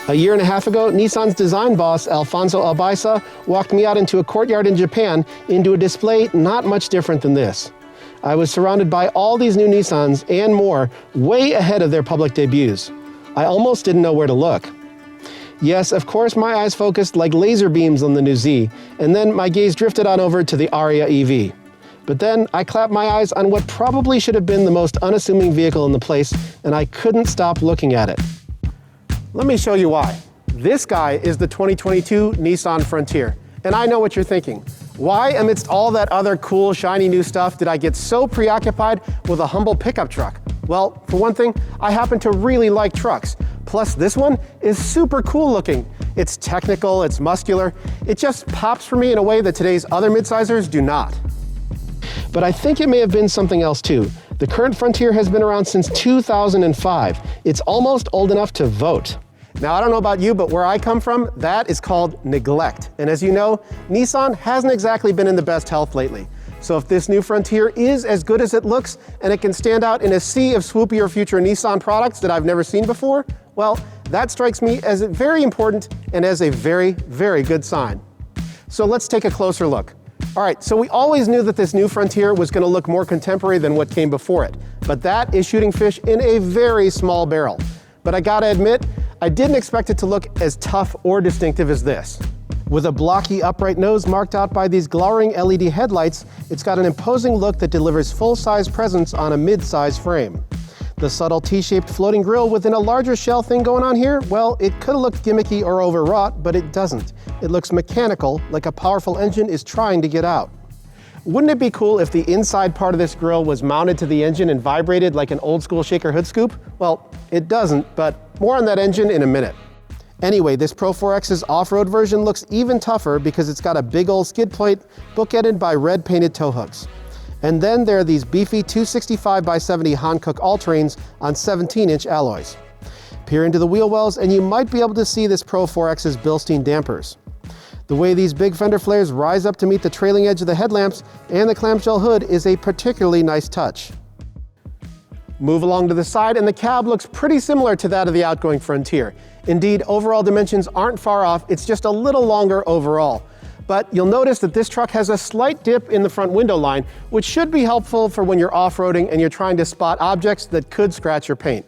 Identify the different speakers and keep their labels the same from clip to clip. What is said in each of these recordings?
Speaker 1: A year and a half ago, Nissan's design boss, Alfonso Albaisa, walked me out into a courtyard in Japan into a display not much different than this. I was surrounded by all these new Nissans and more, way ahead of their public debuts. I almost didn't know where to look. Yes, of course, my eyes focused like laser beams on the new Z, and then my gaze drifted on over to the Aria EV. But then I clapped my eyes on what probably should have been the most unassuming vehicle in the place, and I couldn't stop looking at it. Let me show you why. This guy is the 2022 Nissan Frontier. And I know what you're thinking. Why, amidst all that other cool, shiny new stuff, did I get so preoccupied with a humble pickup truck? Well, for one thing, I happen to really like trucks. Plus, this one is super cool looking. It's technical, it's muscular. It just pops for me in a way that today's other midsizers do not. But I think it may have been something else too. The current Frontier has been around since 2005. It's almost old enough to vote. Now, I don't know about you, but where I come from, that is called neglect. And as you know, Nissan hasn't exactly been in the best health lately. So if this new Frontier is as good as it looks, and it can stand out in a sea of swoopier future Nissan products that I've never seen before, well, that strikes me as very important and as a very, very good sign. So let's take a closer look. All right, so we always knew that this new Frontier was going to look more contemporary than what came before it, but that is shooting fish in a very small barrel. But I gotta admit, I didn't expect it to look as tough or distinctive as this. With a blocky upright nose marked out by these glowering LED headlights, it's got an imposing look that delivers full-size presence on a mid-size frame. The subtle T-shaped floating grille within a larger shell thing going on here, well, it could have looked gimmicky or overwrought, but it doesn't. It looks mechanical, like a powerful engine is trying to get out. Wouldn't it be cool if the inside part of this grille was mounted to the engine and vibrated like an old school shaker hood scoop? Well, it doesn't, but more on that engine in a minute. Anyway, this Pro 4X's off-road version looks even tougher because it's got a big old skid plate bookended by red painted tow hooks. And then there are these beefy 265x70 Hankook all-terrains on 17-inch alloys. Peer into the wheel wells and you might be able to see this Pro 4X's Bilstein dampers. The way these big fender flares rise up to meet the trailing edge of the headlamps and the clamshell hood is a particularly nice touch. Move along to the side and the cab looks pretty similar to that of the outgoing Frontier. Indeed, overall dimensions aren't far off, it's just a little longer overall. But you'll notice that this truck has a slight dip in the front window line, which should be helpful for when you're off-roading and you're trying to spot objects that could scratch your paint.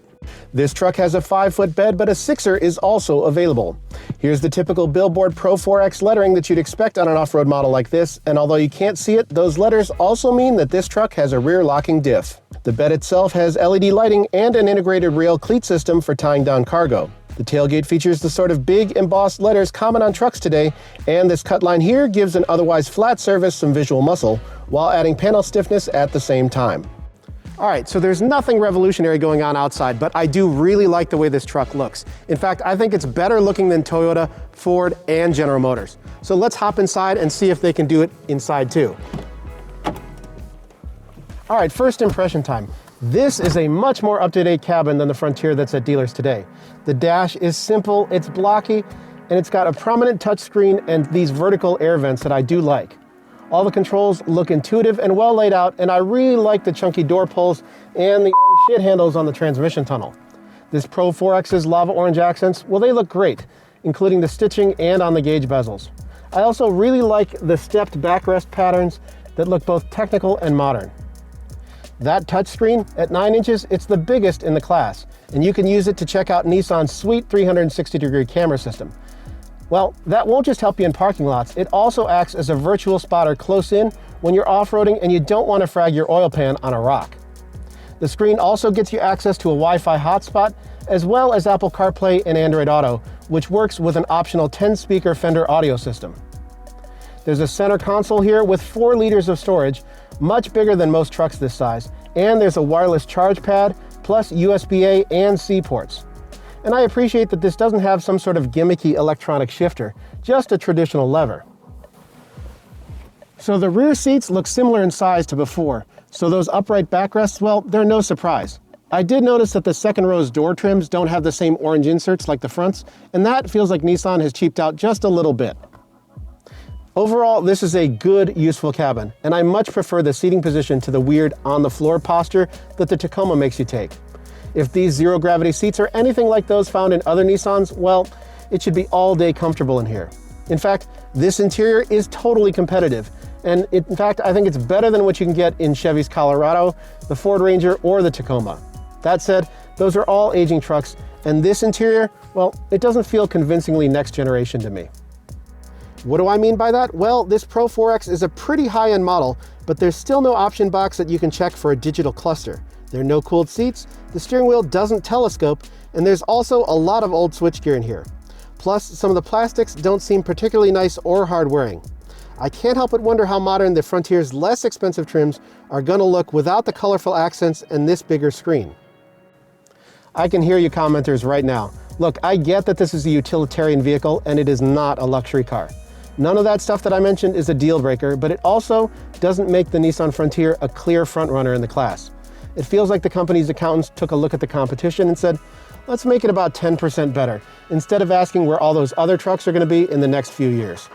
Speaker 1: This truck has a 5-foot bed, but a 6er is also available. Here's the typical Billboard Pro 4X lettering that you'd expect on an off-road model like this, and although you can't see it, those letters also mean that this truck has a rear locking diff. The bed itself has LED lighting and an integrated rail cleat system for tying down cargo. The tailgate features the sort of big embossed letters common on trucks today, and this cut line here gives an otherwise flat surface some visual muscle, while adding panel stiffness at the same time. All right, so there's nothing revolutionary going on outside, but I do really like the way this truck looks. In fact, I think it's better looking than Toyota, Ford, and General Motors. So let's hop inside and see if they can do it inside too. All right, first impression time. This is a much more up-to-date cabin than the Frontier that's at dealers today. The dash is simple, it's blocky, and it's got a prominent touchscreen and these vertical air vents that I do like. All the controls look intuitive and well laid out, and I really like the chunky door pulls and the shit handles on the transmission tunnel. This Pro 4X's lava orange accents, well, they look great, including the stitching and on the gauge bezels. I also really like the stepped backrest patterns that look both technical and modern. That touchscreen, at 9 inches, it's the biggest in the class, and you can use it to check out Nissan's sweet 360-degree camera system. Well, that won't just help you in parking lots, it also acts as a virtual spotter close in when you're off-roading and you don't want to frag your oil pan on a rock. The screen also gets you access to a Wi-Fi hotspot, as well as Apple CarPlay and Android Auto, which works with an optional 10-speaker Fender audio system. There's a center console here with 4 liters of storage, much bigger than most trucks this size, and there's a wireless charge pad, plus USB-A and C ports. And I appreciate that this doesn't have some sort of gimmicky electronic shifter, just a traditional lever. So the rear seats look similar in size to before, so those upright backrests, well, they're no surprise. I did notice that the second row's door trims don't have the same orange inserts like the fronts, and that feels like Nissan has cheaped out just a little bit. Overall, this is a good, useful cabin, and I much prefer the seating position to the weird on-the-floor posture that the Tacoma makes you take. If these zero-gravity seats are anything like those found in other Nissans, well, it should be all-day comfortable in here. In fact, this interior is totally competitive, and in fact, I think it's better than what you can get in Chevy's Colorado, the Ford Ranger, or the Tacoma. That said, those are all aging trucks, and this interior, well, it doesn't feel convincingly next generation to me. What do I mean by that? Well, this Pro 4X is a pretty high-end model, but there's still no option box that you can check for a digital cluster. There are no cooled seats, the steering wheel doesn't telescope, and there's also a lot of old switchgear in here. Plus, some of the plastics don't seem particularly nice or hard-wearing. I can't help but wonder how modern the Frontier's less expensive trims are gonna look without the colorful accents and this bigger screen. I can hear you commenters right now. Look, I get that this is a utilitarian vehicle and it is not a luxury car. None of that stuff that I mentioned is a deal breaker, but it also doesn't make the Nissan Frontier a clear frontrunner in the class. It feels like the company's accountants took a look at the competition and said, let's make it about 10% better, instead of asking where all those other trucks are going to be in the next few years.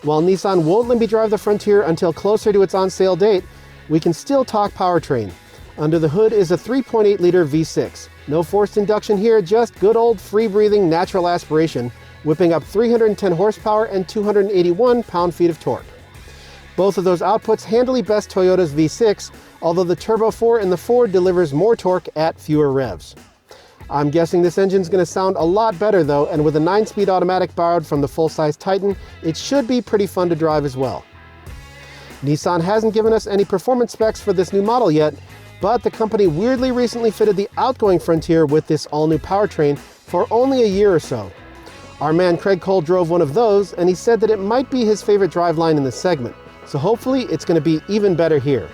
Speaker 1: While Nissan won't let me drive the Frontier until closer to its on-sale date, we can still talk powertrain. Under the hood is a 3.8-liter V6. No forced induction here, just good old free-breathing natural aspiration, whipping up 310 horsepower and 281 pound-feet of torque. Both of those outputs handily best Toyota's V6, although the Turbo 4 in the Ford delivers more torque at fewer revs. I'm guessing this engine's going to sound a lot better though, and with a 9-speed automatic borrowed from the full-size Titan, it should be pretty fun to drive as well. Nissan hasn't given us any performance specs for this new model yet, but the company weirdly recently fitted the outgoing Frontier with this all-new powertrain for only a year or so. Our man Craig Cole drove one of those, and he said that it might be his favorite driveline in the segment, so hopefully it's going to be even better here.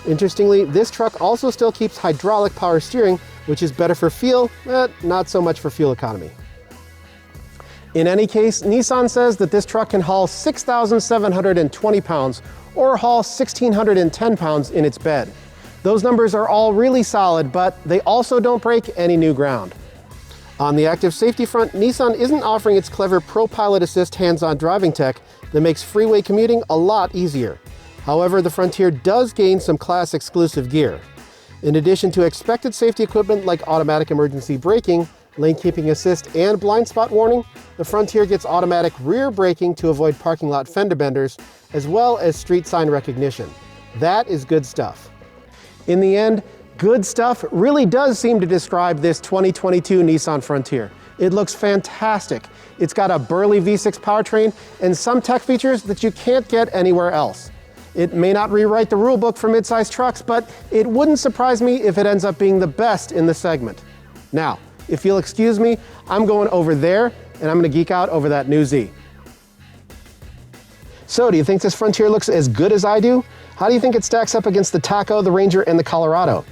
Speaker 1: Interestingly, this truck also still keeps hydraulic power steering, which is better for feel, but not so much for fuel economy. In any case, Nissan says that this truck can haul 6,720 pounds or haul 1,610 pounds in its bed. Those numbers are all really solid, but they also don't break any new ground. On the active safety front, Nissan isn't offering its clever ProPilot Assist hands-on driving tech that makes freeway commuting a lot easier. However, the Frontier does gain some class-exclusive gear. In addition to expected safety equipment like automatic emergency braking, lane keeping assist, and blind spot warning, the Frontier gets automatic rear braking to avoid parking lot fender benders, as well as street sign recognition. That is good stuff. In the end, good stuff really does seem to describe this 2022 Nissan Frontier. It looks fantastic. It's got a burly V6 powertrain and some tech features that you can't get anywhere else. It may not rewrite the rulebook for midsize trucks, but it wouldn't surprise me if it ends up being the best in the segment. Now, if you'll excuse me, I'm going over there and I'm going to geek out over that new Z. So, do you think this Frontier looks as good as I do? How do you think it stacks up against the Taco, the Ranger, and the Colorado?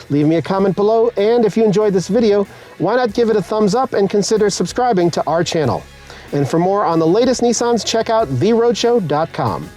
Speaker 1: Leave me a comment below, and if you enjoyed this video, why not give it a thumbs up and consider subscribing to our channel. And for more on the latest Nissans, check out theroadshow.com.